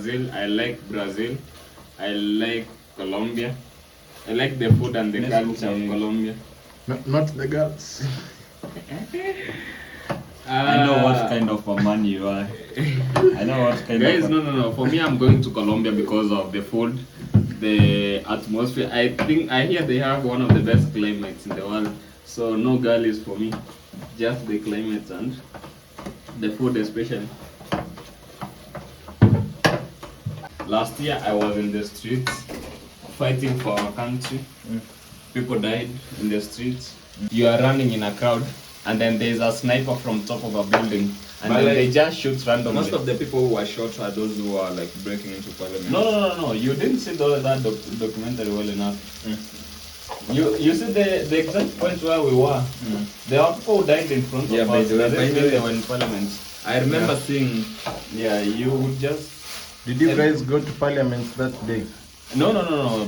Brazil. I like Brazil. I like Colombia. I like the food and the culture of Colombia. Not the girls. I know what kind of a man you are. I know what kind guys, of no. For me, I'm going to Colombia because of the food, the atmosphere. I hear they have one of the best climates in the world. So no girl is for me. Just the climate and the food especially. Last year I was in the streets fighting for our country. People died in the streets. You are running in a crowd and then there's a sniper from top of a building and then they just shoot randomly. Most of the people who were shot are those who are like breaking into parliament. No. You didn't see that documentary well enough. You see the exact point where we were. There are people who died in front of us. They were in parliament. I remember seeing. Yeah, you would just. Did you guys go to parliament that day? No.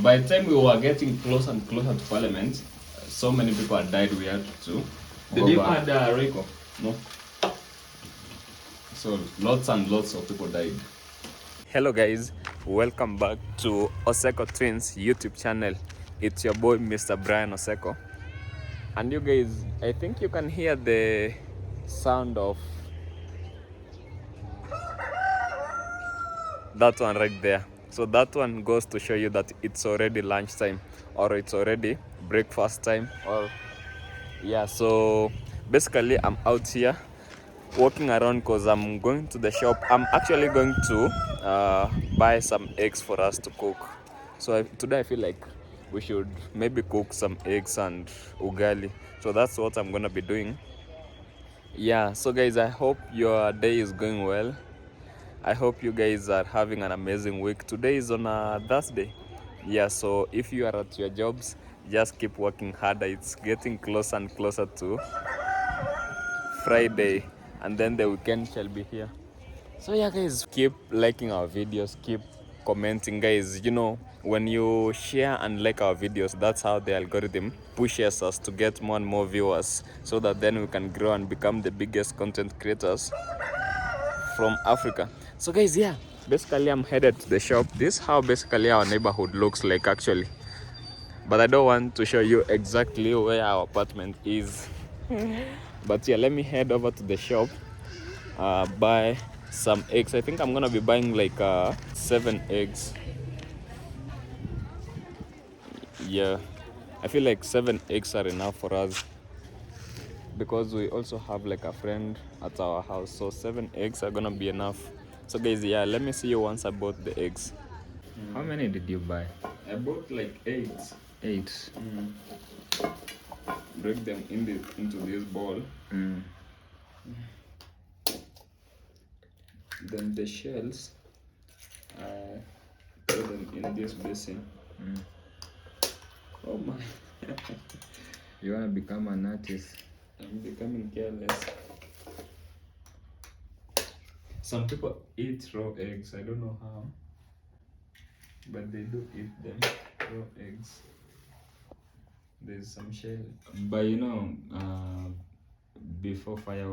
By the time we were getting closer and closer to parliament, so many people had died. We had to. Did you add Rico? No. So lots and lots of people died. Hello guys, welcome back to Oseko Twins YouTube channel. It's your boy Mr. Brian Oseko. And you guys, I think you can hear the sound of that one right there. So that one goes to show you that it's already lunchtime or it's already breakfast time or yeah. So basically I'm out here walking around because I'm going to the shop. I'm actually going to buy some eggs for us to cook. So today I feel like we should maybe cook some eggs and ugali. So that's what I'm gonna be doing. Yeah, so guys, I hope your day is going well. I hope you guys are having an amazing week. Today is on a Thursday. Yeah, so if you are at your jobs, just keep working harder. It's getting closer and closer to Friday, and then the weekend shall be here. So yeah guys, keep liking our videos, keep commenting guys. You know, when you share and like our videos, that's how the algorithm pushes us to get more and more viewers, so that then we can grow and become the biggest content creators from Africa. So guys, yeah, basically I'm headed to the shop. This is how basically our neighborhood looks like actually, but I don't want to show you exactly where our apartment is. But yeah, let me head over to the shop, buy some eggs. I think I'm gonna be buying like 7 eggs. Yeah, I feel like 7 eggs are enough for us because we also have like a friend at our house, so 7 eggs are gonna be enough. So guys, yeah, let me see you once I bought the eggs. How many did you buy? I bought like 8. 8. Break them into this bowl. Then the shells, put them in this basin. Oh my. You wanna become an artist? I'm becoming careless. Some people eat raw eggs. I don't know how, but they do eat them, raw eggs. There's some shell. But you know, before fire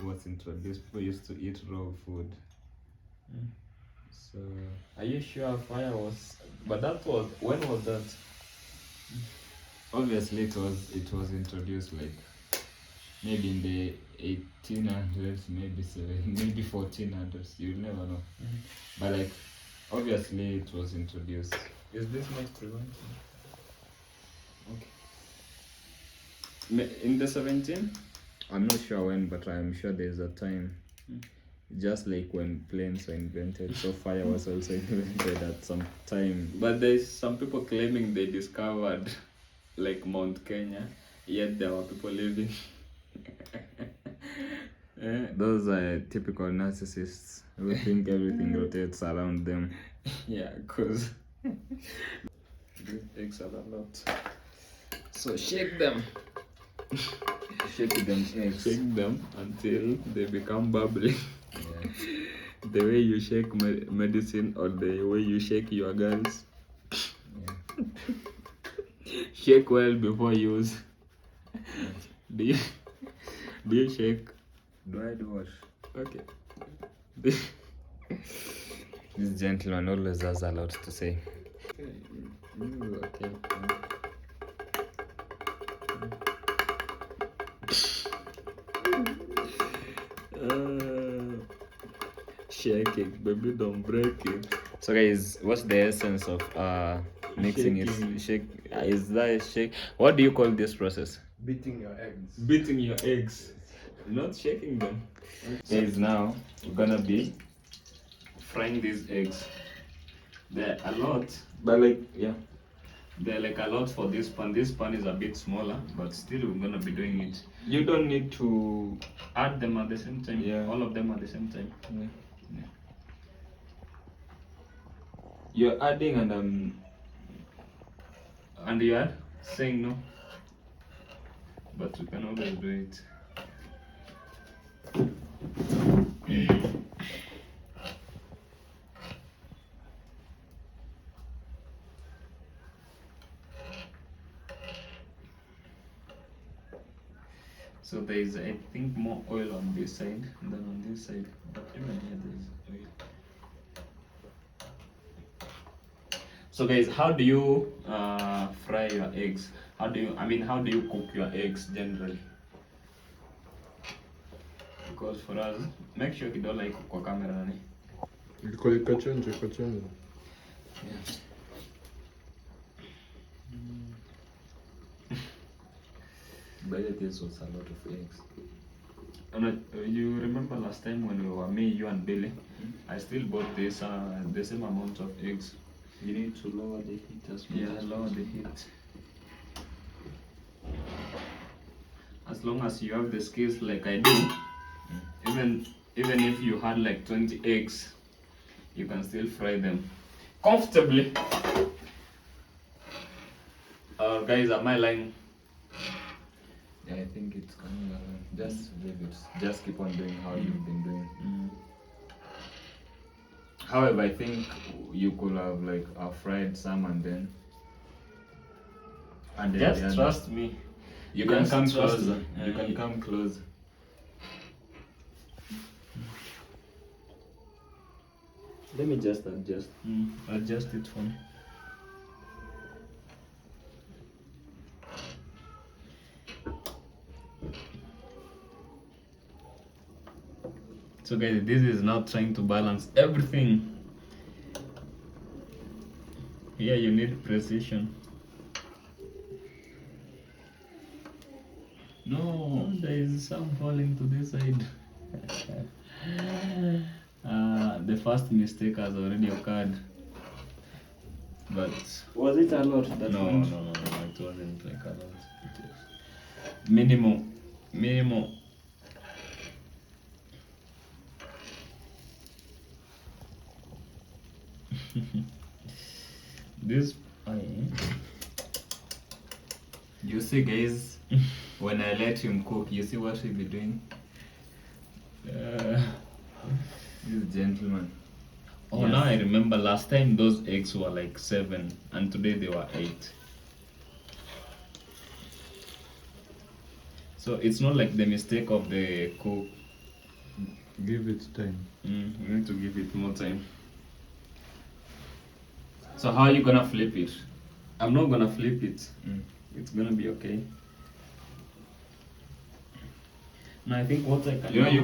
was introduced, people used to eat raw food. So Are you sure fire was? But that was, when was that? obviously it was introduced like maybe in the 1800s, maybe 1400s. You never know. But like obviously it was introduced. Is this much prevention? Okay. In the 17th? I'm not sure when, but I'm sure there's a time. Just like when planes were invented, so fire was also invented at some time. But there's some people claiming they discovered like Mount Kenya, yet there were people living. Those are typical narcissists who think everything rotates around them. Yeah, because these eggs are a lot. So shake them. Shake them eggs. Shake them until they become bubbly. Yeah. The way you shake medicine or the way you shake your girls. Yeah. Shake well before use. Do you shake? Do I do what? Okay. This gentleman always has a lot to say. Okay. Shake it, baby, don't break it. So guys, what's the essence of mixing Shaking. it? Shake. Is that a shake? What do you call this process? Beating your eggs. Beating your eggs, not shaking them. Guys, now we're gonna be Frying these eggs. They're a lot. but like yeah. They're like a lot for this pan. This pan is a bit smaller, but still we're gonna be doing it. You don't need to Add them at the same time. Yeah. All of them at the same time. you're adding and And you are saying no. But we can always do it. So there is, I think, more oil on this side than on this side. But even here there is oil. So guys, how do you fry your eggs? How do you cook your eggs generally? Because for us, make sure you don't like cook kwa camera. Kachonjo. by the this was a lot of eggs. And you remember last time when we were me, you and Billy? I still bought this the same amount of eggs. You need to lower the heat as much. Yeah, lower the heat. As long as you have the skills like I do, even if you had like 20 eggs, you can still fry them comfortably. Guys, am I lying? Yeah, I think it's coming around. Just leave it. Just keep on doing how you've been doing. However, I think you could have like fried some and then the Just other. trust me. You can Just come trust closer. me. You can come close. Let me just adjust. Adjust it for me. So guys, this is now trying to balance everything. Here you need precision. No, there is some falling to this side. The first mistake has already occurred. But Was it a lot? That no, went? it wasn't like a lot. It was minimal. This, You see, guys, when I let him cook, you see what he'll be doing? This gentleman. oh, Yes. now I remember last time those eggs were like 7 and today they were 8. So it's not like the mistake of the cook. Give it time. We need to give it more time. So how are you gonna flip it? I'm not gonna flip it. It's gonna be okay. Now I think what I can You know, do you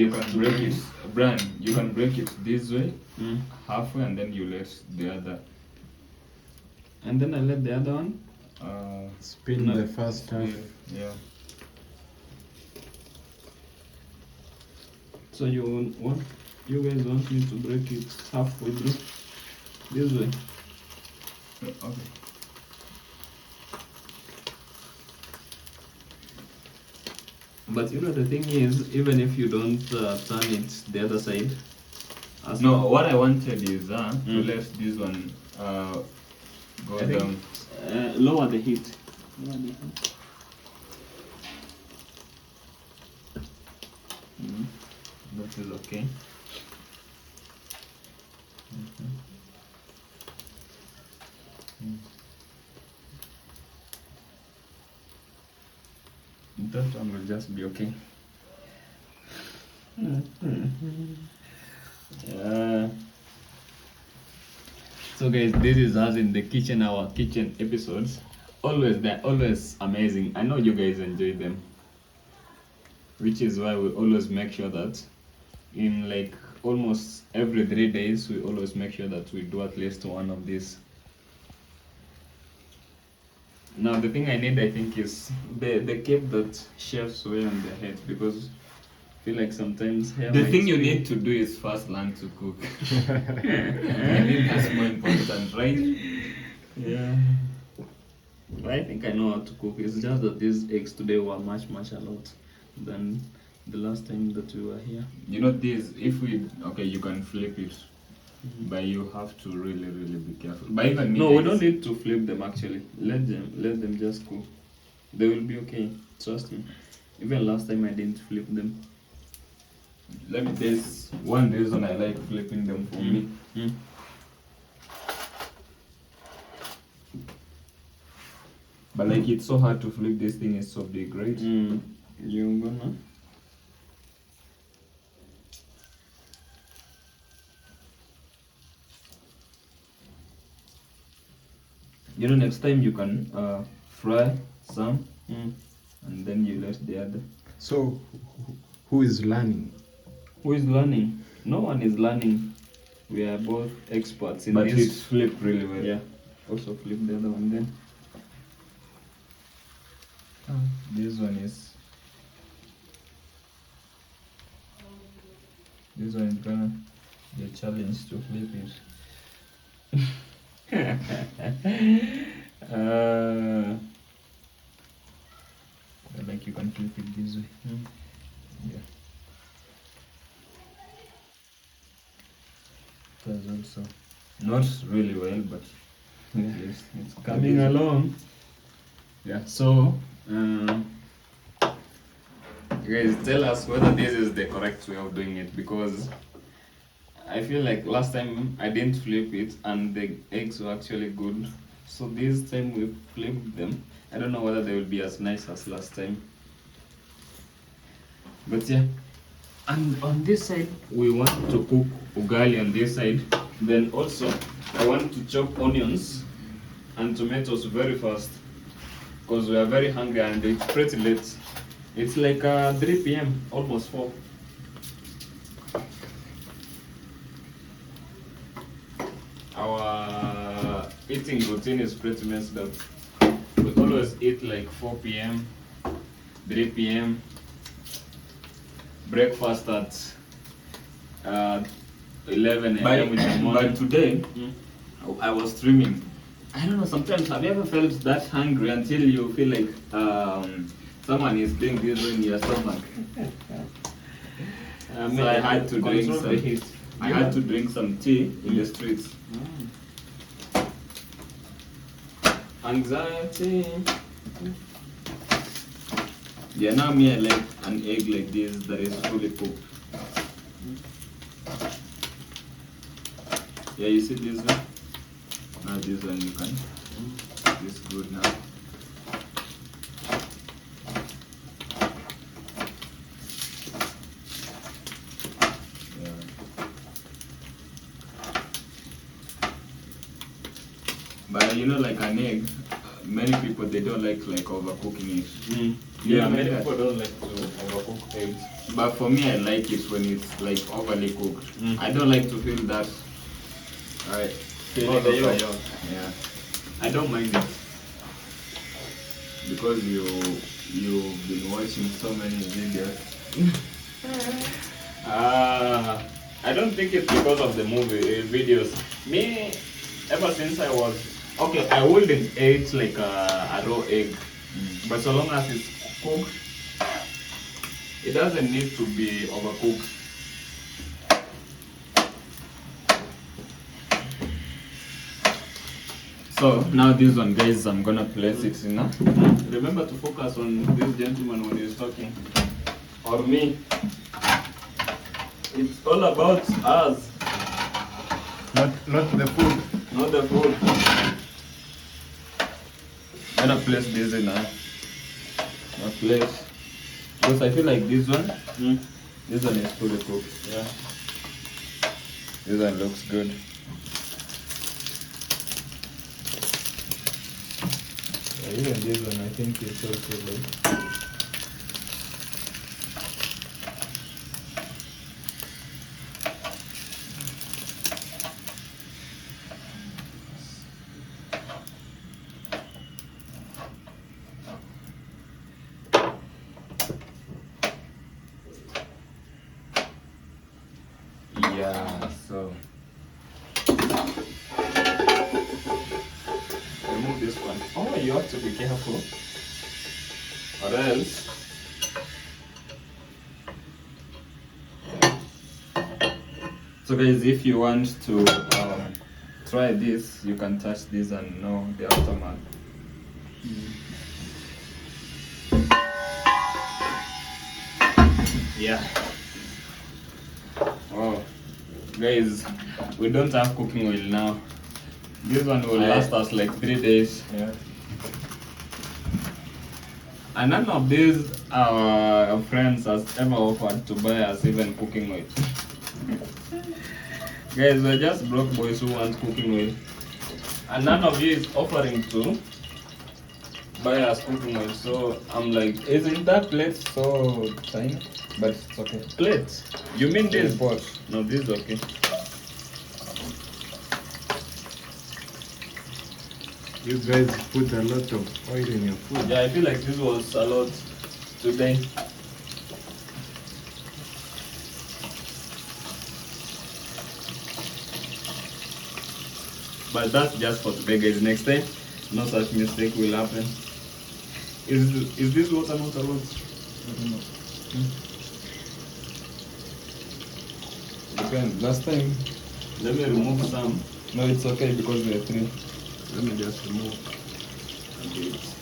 is can to break it, use- Brian. You can break it this way, Mm. halfway, and then you let the other. And then I let the other one. Spin No. the first half. Yeah. So you guys want me to break it halfway through? This way. Okay. But you know the thing is, even if you don't turn it the other side, as No, long- what I wanted is to Mm. let this one go I think, down. lower the heat. Lower the heat. That is okay. That one will just be okay. So guys, this is us in the kitchen, our kitchen episodes. They're always amazing. I know you guys enjoy them, which is why we always make sure that in like almost every 3 days, we always make sure that we do at least one of these. Now the thing I need, I think, is the cape that chefs wear on their head, because I feel like sometimes hair The might thing you spin. need to do is first learn to cook. I think that's more important, right? Yeah. I think I know how to cook. It's just that these eggs today were much a lot than the last time that we were here. You know this, if we, okay, you can flip it, but you have to really be careful. But even me, No, we eggs- don't need to flip them actually. Let them just cook. They will be okay. Trust me. Even last time I didn't flip them. Let me tell you one reason I like flipping them for me. But like it's so hard to flip, this thing is so big, right? You gonna? You know, next time you can fry some Mm. and then you let the other. So, who is learning? Who is learning? No one is learning. We are both experts in But this. it's flipped really well. Yeah. Also flip the other one then. This one is gonna be a challenge to flip it. Like you can flip it this way. Yeah. That's also not really well, but at least it's Coming along. Yeah. So, guys, tell us whether this is the correct way of doing it, because I feel like last time I didn't flip it and the eggs were actually good. So this time we flipped them. I don't know whether they will be as nice as last time. But yeah. And on this side, we want to cook ugali on this side. Then also, I want to chop onions and tomatoes very fast, because we are very hungry and it's pretty late. It's like 3 p.m., almost 4. Our eating routine is pretty messed up. We always eat like 4 p.m., 3 p.m., breakfast at 11 a.m. in the morning. But today, Mm. I was streaming. I don't know, sometimes have you ever felt that hungry until you feel like Someone is doing this in your stomach. So I had to drink control the heat. I had to drink some tea in the streets. Anxiety. Yeah, now me I like an egg like this that is fully cooked. Yeah, you see this one? Now this one you can. This good now. But you know, like an egg, many people they don't like overcooking it. Yeah, like many that. people don't like to overcook eggs. But for me, I like it when it's like overly cooked. Mm. I don't like to feel that. Alright. Feeling the of yolk. yolk. Yeah, I don't mind it. because you've been watching so many videos. I don't think it's because of the movie videos. Me, ever since I was okay, I wouldn't eat like a raw egg, but so long as it's cooked, it doesn't need to be overcooked. So now this one, guys, I'm gonna place it in now. Remember to focus on this gentleman when he's talking, or me. It's all about us, Not the food. not the food. I'm gonna place this in a place because I feel like this one is fully cooked. Yeah. This one looks good. Even this one, I think it's also like. Yeah, so remove this one. Oh, you have to be careful, or else. So guys, if you want to try this, you can touch this and know the aftermath. Yeah. Oh, guys, we don't have cooking oil now. This one will last us like 3 days. Yeah. And none of these our friends has ever offered to buy us even cooking oil. Guys, we're just broke boys who want cooking oil. And none of you is offering to buy us cooking oil. So I'm like, isn't that plate so tiny? But it's okay. Plate? You mean this? Pot. No, this is okay. You guys put a lot of oil in your food. Yeah, I feel like this was a lot today. But that's just for today, guys. Next time, no such mistake will happen. Is this water not a lot? I don't know. Depends. Last time, Let me remove some. no, it's okay because we are three. Let me just remove a bit.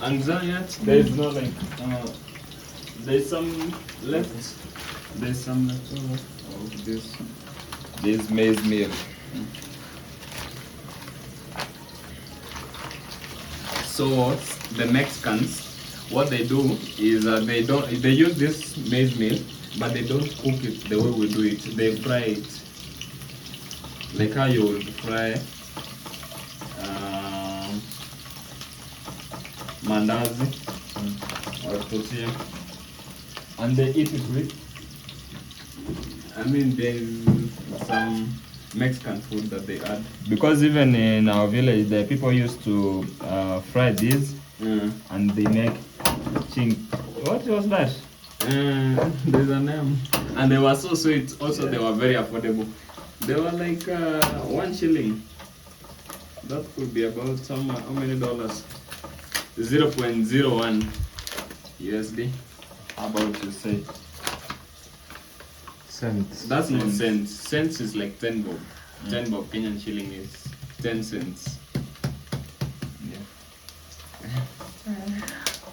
Anxiety, there's no like, there's some left. There's some left over of this maize meal. So the Mexicans, what they do is they use this maize meal, but they don't cook it the way we do it. They fry it, like how you would fry mandazi or tortilla, and they eat it with. I mean, there's some Mexican food that they add, because even in our village, the people used to fry these, and they make ching. What was that? There's a name, and they were so sweet. Also, they were very affordable. They were like 1 shilling. That could be about how many dollars? 0.01 USD. How about you say? Cents. That's not cents. Cents is like 10 bob. 10 bob Kenyan shilling is 10 cents. Yeah.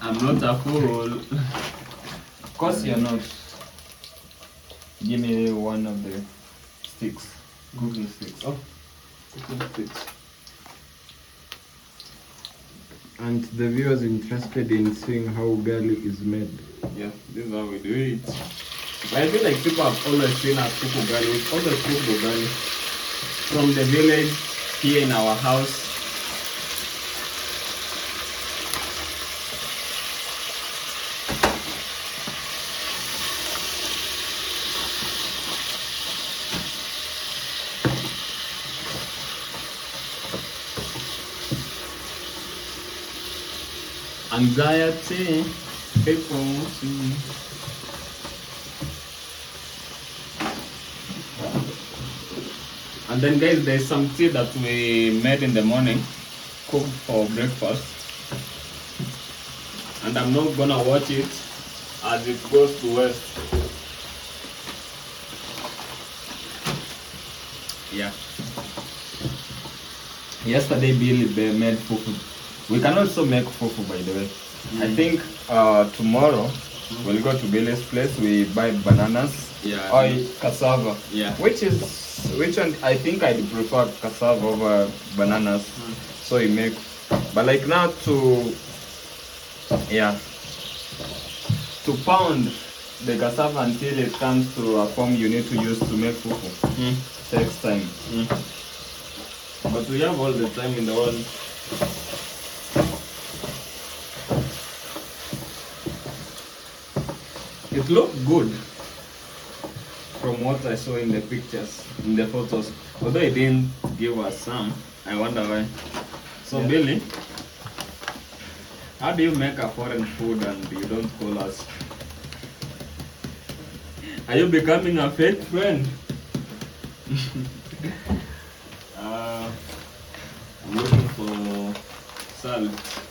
I'm not a fool. Of course you're not. Give me one of the sticks. Cooking sticks. Oh, cooking sticks. And the viewers interested in seeing how garlic is made. Yeah, this is how we do it. But I feel like people have always seen us cook ugali. We've always cooked ugali. From the village, here in our house. Anxiety, people. And then guys, there's some tea that we made in the morning, cooked for breakfast. And I'm not gonna watch it as it goes to waste. Yeah. Yesterday Billy made fufu. We can also make fufu, by the way. I think tomorrow we'll go to Billy's place. We buy bananas. Yeah. Or cassava. Yeah. Which one? I think I prefer cassava over bananas. So we make. But like now to pound the cassava until it comes to a form you need to use to make fufu. Takes time. But we have all the time in the world. It looked good from what I saw in the pictures, in the photos. Although it didn't give us some, I wonder why. So Billy, how do you make a foreign food and you don't call us? Are you becoming a fake friend? I'm looking for salt.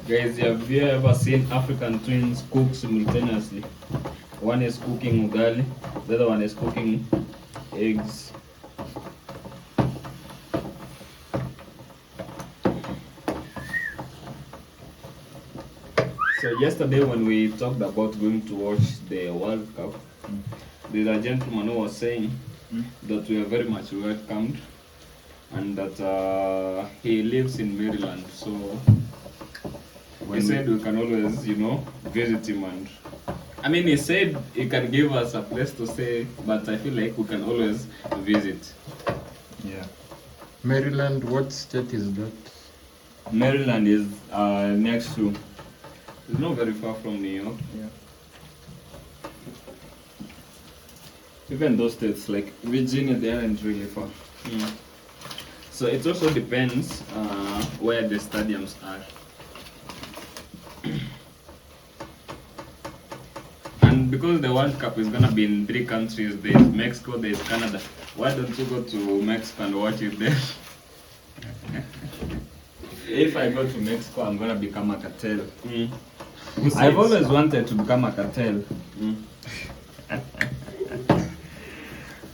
Guys, have you ever seen African twins cook simultaneously? One is cooking ugali, the other one is cooking eggs. So yesterday when we talked about going to watch the World Cup, there's a gentleman who was saying that we are very much welcomed and that he lives in Maryland. So he said we can always, visit him, and I mean, he said he can give us a place to stay, but I feel like we can always visit. Yeah. Maryland, what state is that? Maryland is next to, it's not very far from New York. Yeah. Even those states like Virginia, they aren't really far. So it also depends where the stadiums are. And because the World Cup is gonna be in 3 countries, there's Mexico, there's Canada. Why don't you go to Mexico and watch it there? If I go to Mexico, I'm gonna become a cartel. I've always wanted to become a cartel.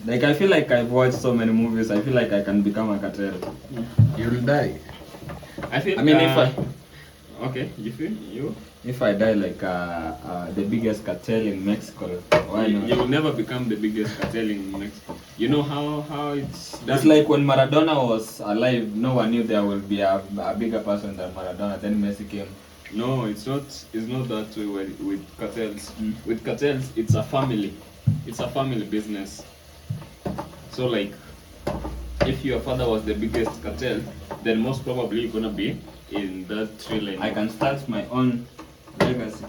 Like, I feel like I've watched so many movies, I feel like I can become a cartel. You'll die. I mean, if I... Okay, you feel? You? If I die like the biggest cartel in Mexico, why not? You will never become the biggest cartel in Mexico. You know how it's done? It's like when Maradona was alive, no one knew there would be a bigger person than Maradona. Then Messi came. No, it's not that way with cartels. With cartels, it's a family. It's a family business. So like, if your father was the biggest cartel, then most probably you're gonna be in that tree line. I can start my own legacy.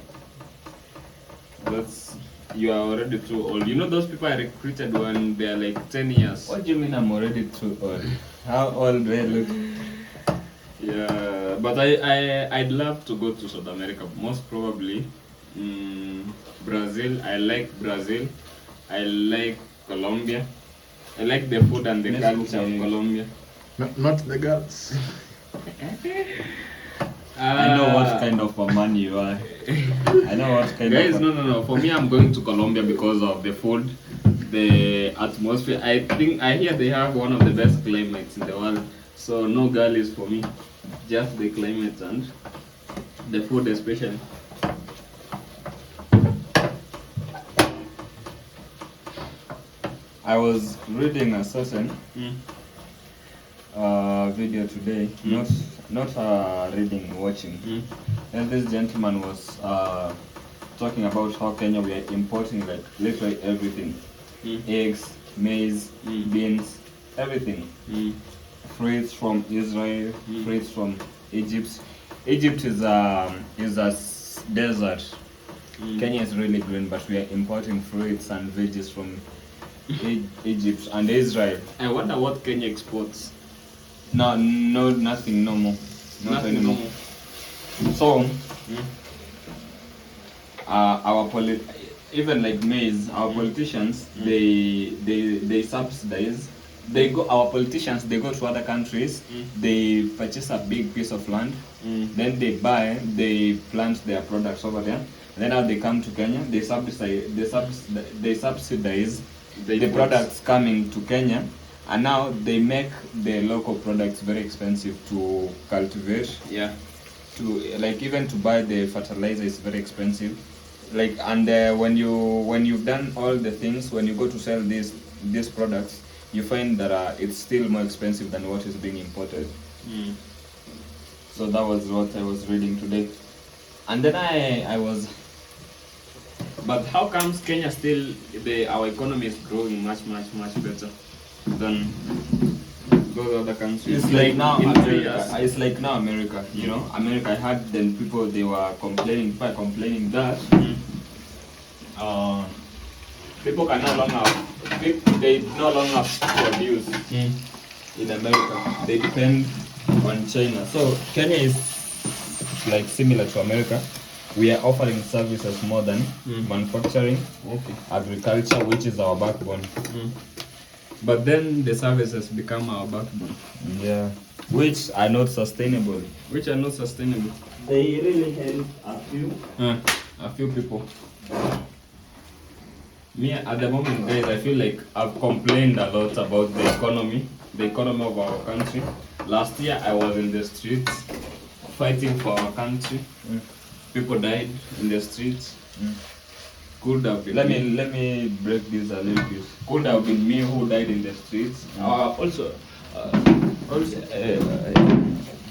You are already too old. You know those people I recruited when they are like 10 years. What do you mean I'm already too old? How old do I look? Yeah, but I'd love to go to South America. Most probably Brazil. I like Brazil. I like Colombia. I like the food and the culture of Colombia. Not the girls. I know what kind of a man you are. I know what kind guys, of no. For me, I'm going to Colombia because of the food, the atmosphere. I hear they have one of the best climates in the world. So no girl is for me. Just the climate and the food especially. I was reading a certain video today, not reading, watching. And this gentleman was talking about how Kenya we are importing like literally everything, eggs, maize, beans, everything. Fruits from Israel, fruits from Egypt. Egypt is a desert. Kenya is really green, but we are importing fruits and veggies from Egypt and Israel. I wonder what Kenya exports. No, nothing, no more. Not Nothing anymore. So, even like maize, our politicians, they subsidize. Our politicians, they go to other countries, they purchase a big piece of land, then they plant their products over there. Then now they come to Kenya, they subsidize the products coming to Kenya, and now they make the local products very expensive to cultivate. Yeah. To like even to buy the fertilizer is very expensive. Like and when you've done all the things, when you go to sell these products, you find that it's still more expensive than what is being imported. So that was what I was reading today, and then I was. But how comes Kenya still our economy is growing much better than those other countries? It's like now in America. 3 years. It's like now America. You know, America. I heard then people they were complaining that People can no longer they no longer produce in America they depend on China. So Kenya is like similar to America. We are offering services more than manufacturing, agriculture, which is our backbone. but then the services become our backbone, Yeah, which are not sustainable. which are not sustainable. They really help a few people. Me at the moment, guys, I feel like I've complained a lot about the economy of our country. Last year, I was in the streets fighting for our country. People died in the streets. Could have been Let me break this a little bit. Could have been me who died in the streets. Also,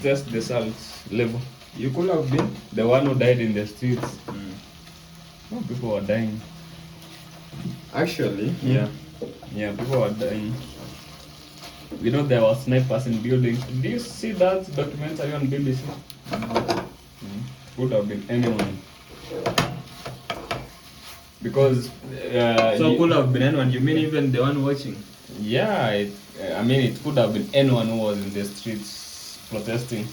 test the salt level. You could have been the one who died in the streets. Oh, people were dying. actually. Yeah, people were dying. You know, there were snipers in buildings. Do you see that documentary on BBC? Could have been anyone. Because So could have been anyone. You mean even the one watching? yeah, I mean it could have been anyone who was in the streets protesting.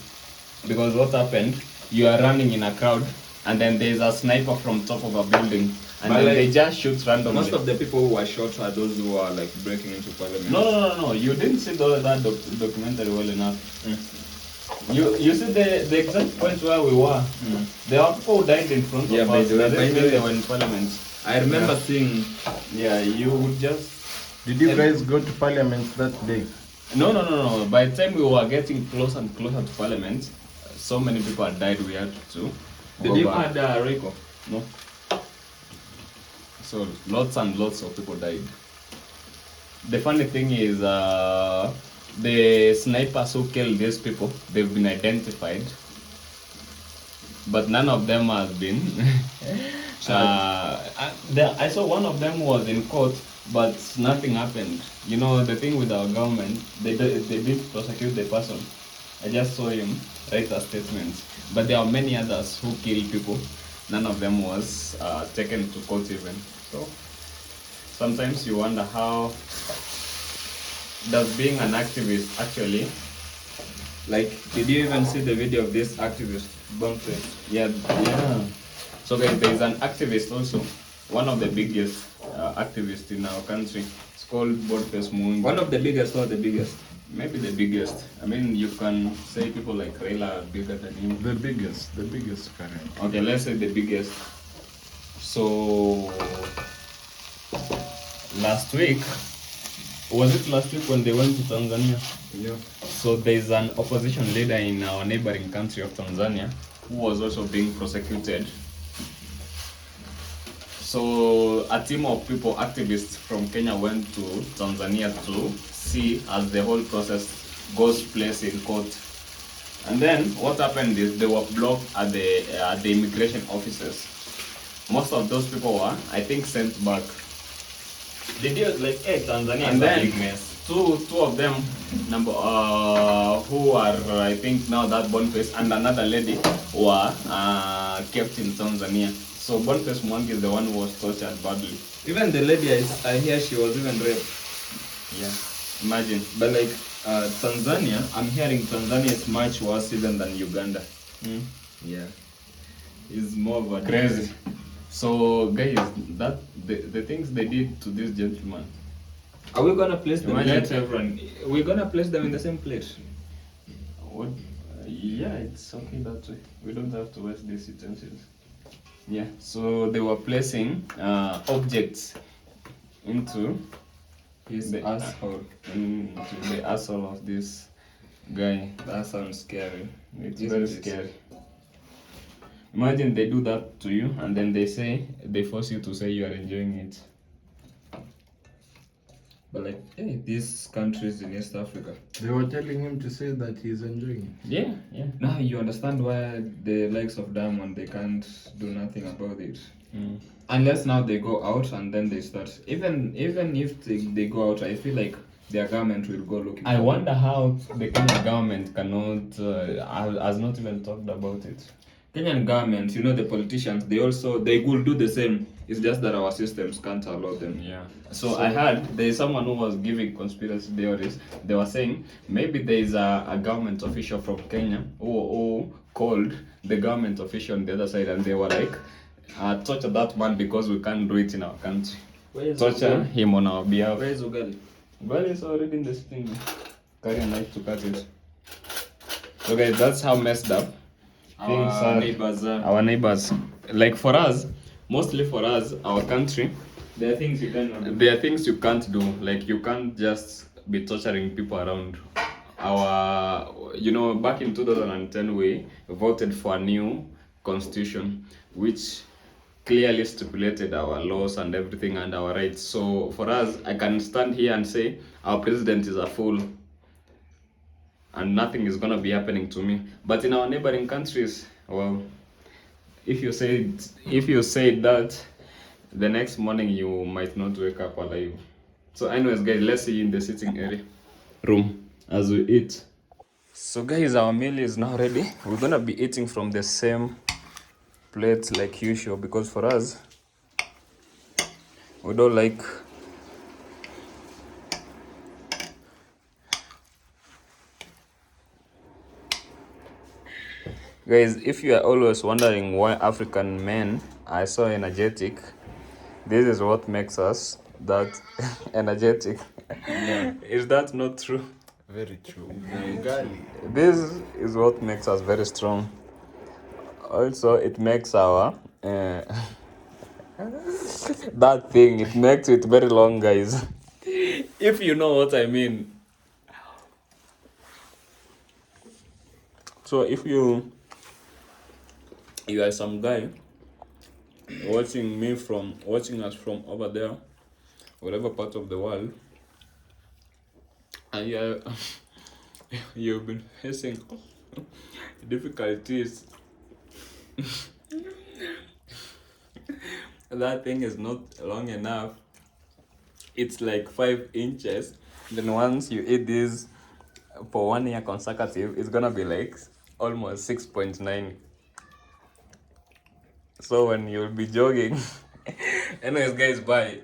Because what happened? You are running in a crowd, and then there is a sniper from top of a building, and But then like, they just shoot randomly. Most of the people who were shot are those who are like breaking into parliament. No. You didn't see that documentary well enough. You see the exact point where we were. There are people who died in front Yeah, of by us. the way, They were in parliament. I remember seeing. Yeah, you would just. Did you guys go to parliament that day? No. By the time we were getting closer and closer to parliament, so many people had died. We had to. Did you add Rico? No. So lots and lots of people died. The funny thing is, the snipers who killed these people, they've been identified, but none of them has been. I saw one of them was in court, but nothing happened. You know, the thing with our government, they didn't prosecute the person. I just saw him write a statement, but there are many others who kill people. None of them was taken to court even. So sometimes you wonder how does being an activist actually, Like, did you even see the video of this activist, Boniface? yeah. So guys, there is an activist also, one of the biggest activists in our country. It's called Boniface Mwangi. One of the biggest or the biggest? Maybe the biggest. I mean, you can say people like Raila are bigger than him. The biggest current. Okay, let's say the biggest. So last week, was it last week when they went to Tanzania? Yeah. So there's an opposition leader in our neighboring country of Tanzania who was also being prosecuted. So a team of people, activists from Kenya, went to Tanzania to see as the whole process goes place in court. And then what happened is they were blocked at the immigration offices. Most of those people were, I think, sent back. They did like, hey, Tanzania And is then- a big mess. Two of them, who are I think now that Boniface and another lady were kept in Tanzania. So Boniface Mwangi is the one who was tortured badly. Even the lady I hear she was even raped. Yeah, imagine. But like Tanzania, I'm hearing Tanzania is much worse even than Uganda. Yeah, it's more of a crazy. So guys, that the things they did to this gentleman. Are we gonna place them? Let everyone. We're gonna place them in the same plate. What? Yeah, it's okay that way. We don't have to waste these utensils. Yeah, so they were placing objects into He's The asshole. the asshole of this guy. That sounds scary. It's Isn't very it? scary. Imagine they do that to you and then they force you to say you are enjoying it. But like, hey, these countries in East Africa. They were telling him to say that he's enjoying it. Yeah, yeah. Now you understand why the likes of Diamond they can't do nothing about it. Unless now they go out and then they start. Even if they go out, I feel like their government will go looking. I wonder how the Kenyan government cannot has not even talked about it. Kenyan government, you know, the politicians, they will do the same. It's just that our systems can't allow them. Yeah. So I heard there is someone who was giving conspiracy theories. They were saying maybe there is a government official from Kenya who called the government official on the other side and they were like, torture that man because we can't do it in our country. Where is Torture Ugali? him on our behalf. Where is Ugali? Well, it's already in this thing. Carry a knife to cut it. So guys, that's how messed up things Our are. neighbors are. Our neighbors. Like for us, mostly for us, our country, There are things you cannot do. there are things you can't do. Like you can't just be torturing people around. Back in 2010 we voted for a new constitution which clearly stipulated our laws and everything and our rights. So for us, I can stand here and say our president is a fool and nothing is gonna be happening to me. But in our neighboring countries, well, if you say that, the next morning you might not wake up alive. So anyways guys, let's see you in the sitting area room as we eat. So guys, our meal is now ready. We're gonna be eating from the same plate like usual because for us, we don't like guys, if you are always wondering why African men are so energetic, this is what makes us that energetic. Is that not true? Very true. This is what makes us very strong. Also, it makes our that thing, it makes it very long, guys. If you know what I mean. So if you are some guy watching us from over there, whatever part of the world, and you've been facing difficulties, that thing is not long enough. It's like 5 inches. Then once you eat this for 1 year consecutive, it's gonna be like almost 6.9. So when you'll be jogging, anyways guys, bye.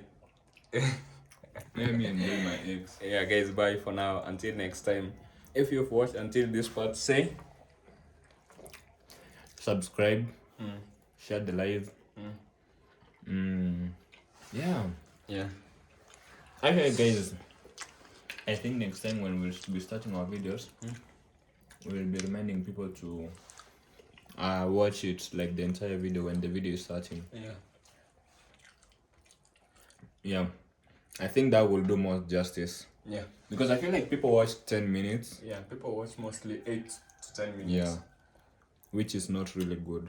Let me enjoy my eggs. Yeah guys, bye for now. Until next time. If you've watched until this part, say subscribe, share the live. Yeah. Yeah. Okay, guys. I think next time when we'll be starting our videos, we'll be reminding people to watch it like the entire video when the video is starting. Yeah. I think that will do more justice. Yeah. Because I feel like people watch 10 minutes. Yeah, people watch mostly 8 to 10 minutes. Yeah. Which is not really good.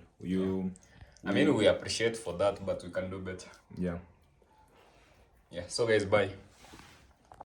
I mean, we appreciate for that, but we can do better. Yeah. Yeah. So guys, bye.